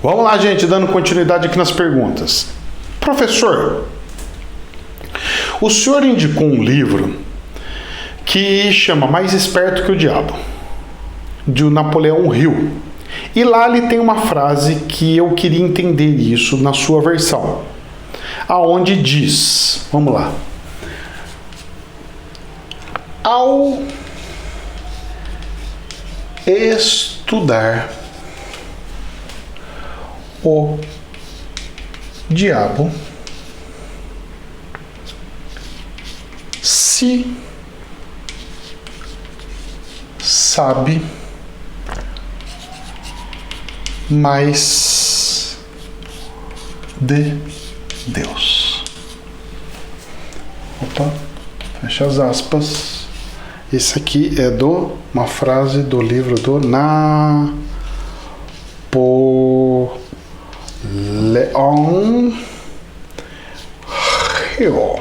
Vamos lá, gente, dando continuidade aqui nas perguntas. Professor, o senhor indicou um livro que chama Mais Esperto que o Diabo, de Napoleão Hill. E lá ele tem uma frase que eu queria entender isso na sua versão, aonde diz, vamos lá: ao estudar o diabo, se sabe mais de Deus. Opa, fecha as aspas. Esse aqui é uma frase do livro do Napoleão Hill.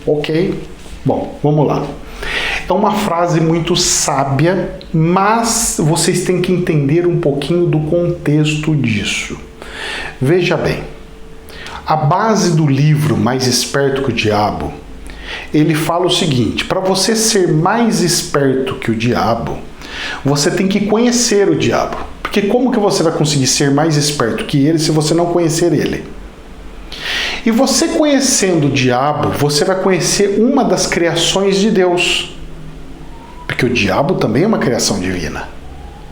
Ok? Bom, vamos lá. É uma frase muito sábia, mas vocês têm que entender um pouquinho do contexto disso. Veja bem, a base do livro Mais Esperto que o Diabo, ele fala o seguinte: para você ser mais esperto que o diabo, você tem que conhecer o diabo. Porque como que você vai conseguir ser mais esperto que ele se você não conhecer ele? E você conhecendo o diabo, você vai conhecer uma das criações de Deus. Porque o diabo também é uma criação divina.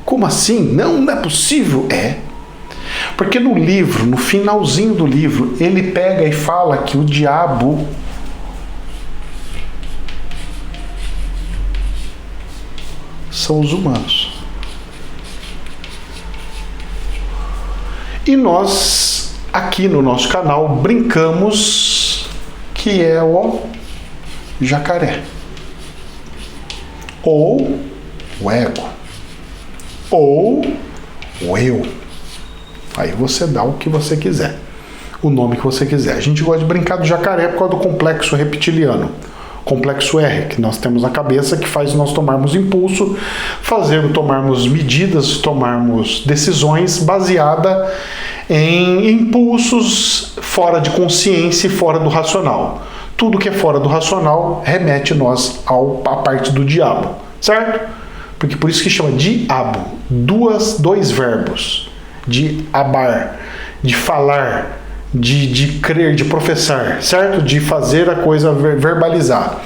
Como assim? Não é possível. É. Porque no livro, no finalzinho do livro, ele pega e fala que o diabo são os humanos. E nós, aqui no nosso canal, brincamos que é o jacaré. Ou o ego. Ou o eu. Aí você dá o que você quiser. O nome que você quiser. A gente gosta de brincar do jacaré por causa do complexo reptiliano. Complexo R, que nós temos na cabeça, que faz nós tomarmos impulso, tomarmos medidas, tomarmos decisões baseada em impulsos fora de consciência e fora do racional. Tudo que é fora do racional remete nós à parte do diabo, certo? Porque por isso que chama diabo, dois verbos, de abar, de falar, de crer, de professar, certo? De fazer a coisa verbalizar.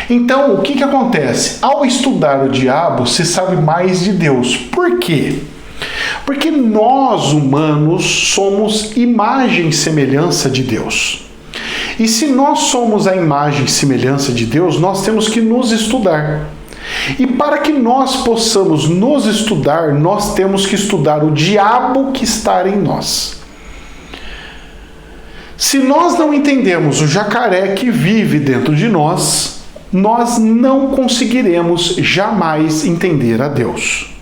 Então, o que acontece? Ao estudar o diabo, se sabe mais de Deus. Por quê? Porque nós, humanos, somos imagem e semelhança de Deus. E se nós somos a imagem e semelhança de Deus, nós temos que nos estudar. E para que nós possamos nos estudar, nós temos que estudar o diabo que está em nós. Se nós não entendemos o jacaré que vive dentro de nós, nós não conseguiremos jamais entender a Deus.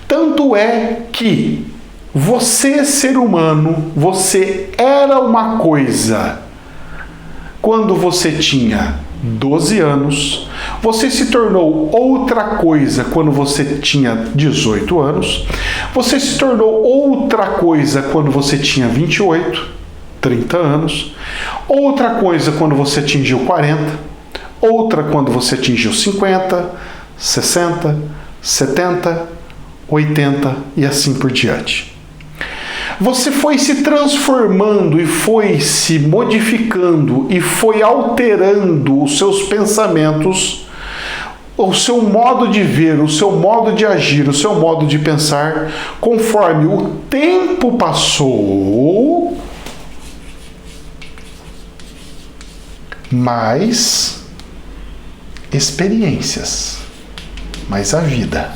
Tanto é que você, ser humano, você era uma coisa quando você tinha 12 anos, você se tornou outra coisa quando você tinha 18 anos, você se tornou outra coisa quando você tinha 28, 30 anos, outra coisa quando você atingiu 40, outra quando você atingiu 50, 60, 70, 80 e assim por diante. Você foi se transformando e foi se modificando e foi alterando os seus pensamentos, o seu modo de ver, o seu modo de agir, o seu modo de pensar, conforme o tempo passou, mais experiências, mais a vida.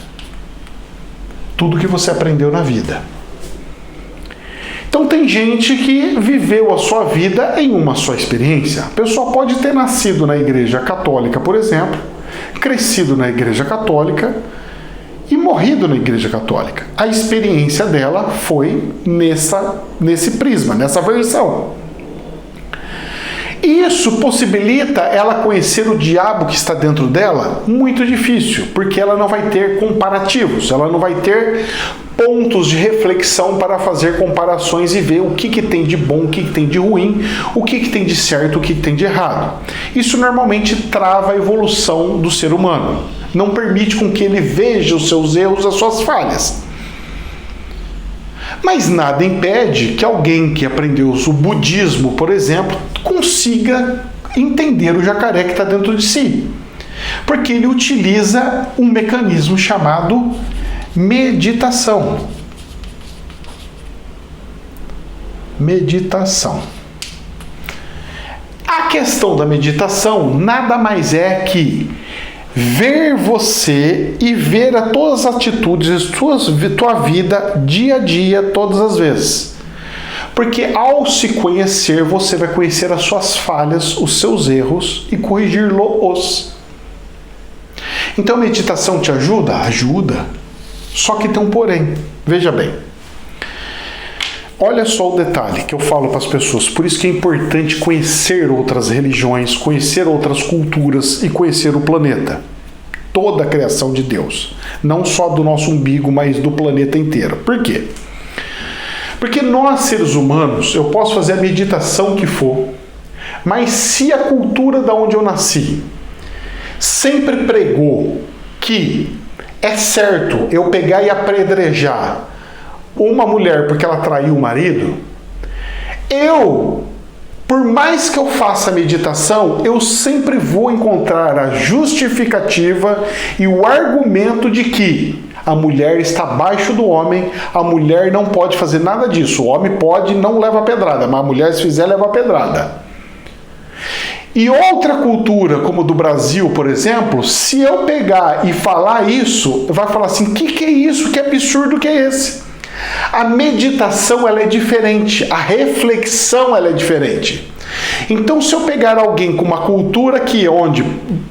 Tudo que você aprendeu na vida. Então tem gente que viveu a sua vida em uma só experiência. A pessoa pode ter nascido na igreja católica, por exemplo, crescido na igreja católica e morrido na igreja católica. A experiência dela foi nesse prisma, nessa versão. Isso possibilita ela conhecer o diabo que está dentro dela? Muito difícil, porque ela não vai ter comparativos, ela não vai ter pontos de reflexão para fazer comparações e ver o que tem de bom, o que tem de ruim, o que tem de certo, o que tem de errado. Isso normalmente trava a evolução do ser humano, não permite com que ele veja os seus erros, as suas falhas. Mas nada impede que alguém que aprendeu o budismo, por exemplo, consiga entender o jacaré que está dentro de si. Porque ele utiliza um mecanismo chamado meditação. Meditação. A questão da meditação nada mais é que ver você e ver a todas as atitudes, tua vida, dia a dia, todas as vezes. Porque ao se conhecer, você vai conhecer as suas falhas, os seus erros e corrigi-los. Então a meditação te ajuda? Ajuda. Só que tem um porém. Veja bem. Olha só o detalhe que eu falo para as pessoas. Por isso que é importante conhecer outras religiões, conhecer outras culturas e conhecer o planeta. Toda a criação de Deus. Não só do nosso umbigo, mas do planeta inteiro. Por quê? Porque nós, seres humanos, eu posso fazer a meditação que for, mas se a cultura da onde eu nasci sempre pregou que é certo eu pegar e apedrejar uma mulher porque ela traiu o marido, por mais que eu faça meditação, eu sempre vou encontrar a justificativa e o argumento de que a mulher está abaixo do homem, a mulher não pode fazer nada disso. O homem pode, não leva a pedrada, mas a mulher, se fizer, leva a pedrada. E outra cultura, como do Brasil, por exemplo, se eu pegar e falar isso, vai falar assim, que é isso? Que absurdo que é esse? A meditação ela é diferente, a reflexão ela é diferente. Então, se eu pegar alguém com uma cultura que onde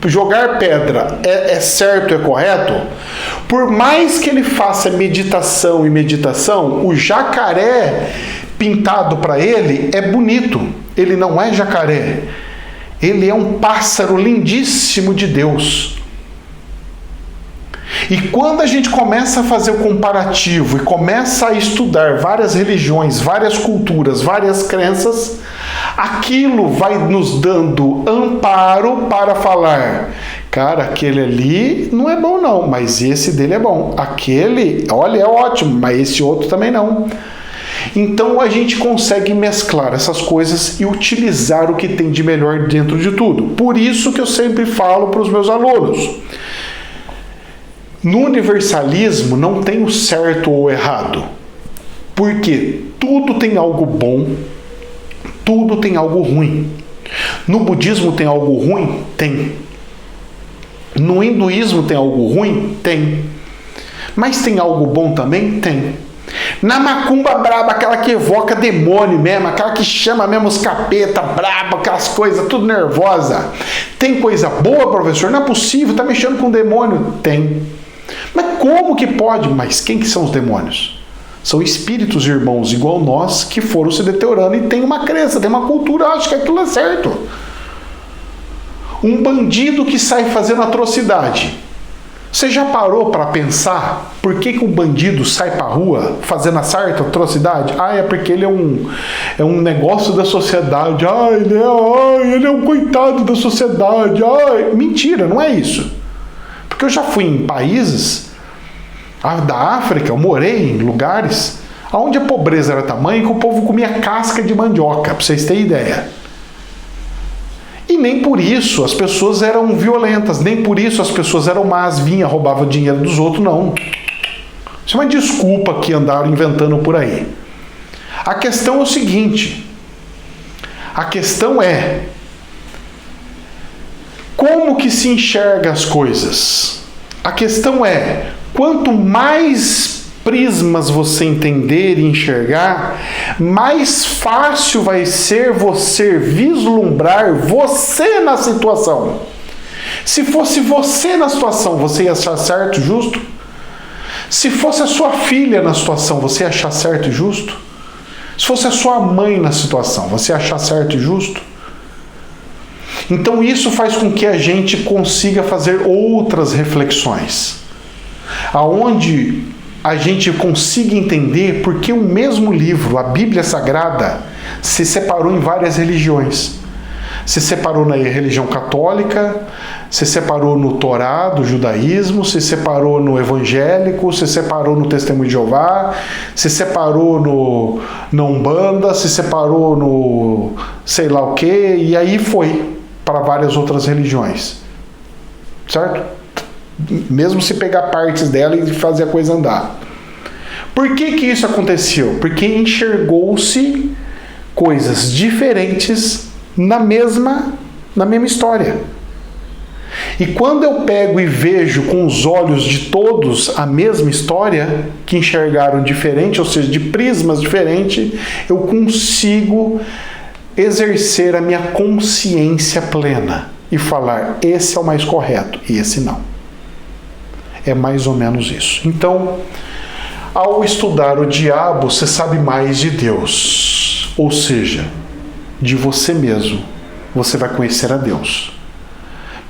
jogar pedra é certo, é correto, por mais que ele faça meditação, o jacaré pintado para ele é bonito. Ele não é jacaré. Ele é um pássaro lindíssimo de Deus. E quando a gente começa a fazer o comparativo e começa a estudar várias religiões, várias culturas, várias crenças, aquilo vai nos dando amparo para falar, cara, aquele ali não é bom não, mas esse dele é bom. Aquele, olha, é ótimo, mas esse outro também não. Então a gente consegue mesclar essas coisas e utilizar o que tem de melhor dentro de tudo. Por isso que eu sempre falo para os meus alunos, no universalismo não tem o certo ou o errado, porque tudo tem algo bom, tudo tem algo ruim. No budismo tem algo ruim? Tem. No hinduísmo tem algo ruim? Tem. Mas tem algo bom também? Tem. Na macumba braba, aquela que evoca demônio mesmo, aquela que chama mesmo os capeta braba, aquelas coisas tudo nervosa. Tem coisa boa, professor? Não é possível, tá mexendo com demônio? Tem. Mas como que pode? Mas quem que são os demônios? São espíritos irmãos igual nós que foram se deteriorando e tem uma crença, tem uma cultura, acha que aquilo é certo. Um bandido que sai fazendo atrocidade. Você já parou para pensar por que um bandido sai para a rua fazendo a certa atrocidade? É porque ele é um negócio da sociedade. Ele é um coitado da sociedade. Mentira, não é isso. Porque eu já fui em países da África, eu morei em lugares onde a pobreza era tamanha que o povo comia casca de mandioca, para vocês terem ideia. E nem por isso as pessoas eram violentas, nem por isso as pessoas eram más, roubavam dinheiro dos outros, não. Isso é uma desculpa que andaram inventando por aí. A questão é o seguinte, a questão é como que se enxerga as coisas. A questão é, quanto mais prismas você entender e enxergar, mais fácil vai ser você vislumbrar você na situação. Se fosse você na situação, você ia achar certo e justo? Se fosse a sua filha na situação, você ia achar certo e justo? Se fosse a sua mãe na situação, você ia achar certo e justo? Então isso faz com que a gente consiga fazer outras reflexões, aonde a gente consiga entender por que o mesmo livro, a Bíblia Sagrada, se separou em várias religiões. Se separou na religião católica, se separou no Torá, do judaísmo, se separou no evangélico, se separou no Testemunho de Jeová, se separou na Umbanda, se separou no sei lá o quê, e aí foi para várias outras religiões. Certo? Mesmo se pegar partes dela e fazer a coisa andar. Por que isso aconteceu? Porque enxergou-se coisas diferentes na mesma história. E quando eu pego e vejo com os olhos de todos a mesma história, que enxergaram diferente, ou seja, de prismas diferentes, eu consigo exercer a minha consciência plena e falar, esse é o mais correto e esse não. É mais ou menos isso. Então, ao estudar o diabo, você sabe mais de Deus. Ou seja, de você mesmo, você vai conhecer a Deus.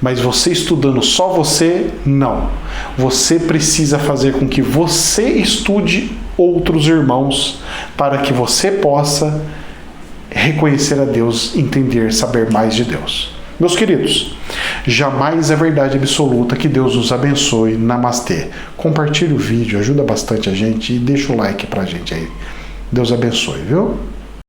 Mas você estudando só você, não. Você precisa fazer com que você estude outros irmãos para que você possa reconhecer a Deus, entender, saber mais de Deus. Meus queridos, jamais é verdade absoluta. Que Deus nos abençoe. Namastê. Compartilhe o vídeo, ajuda bastante a gente e deixa o like pra gente aí. Deus abençoe, viu?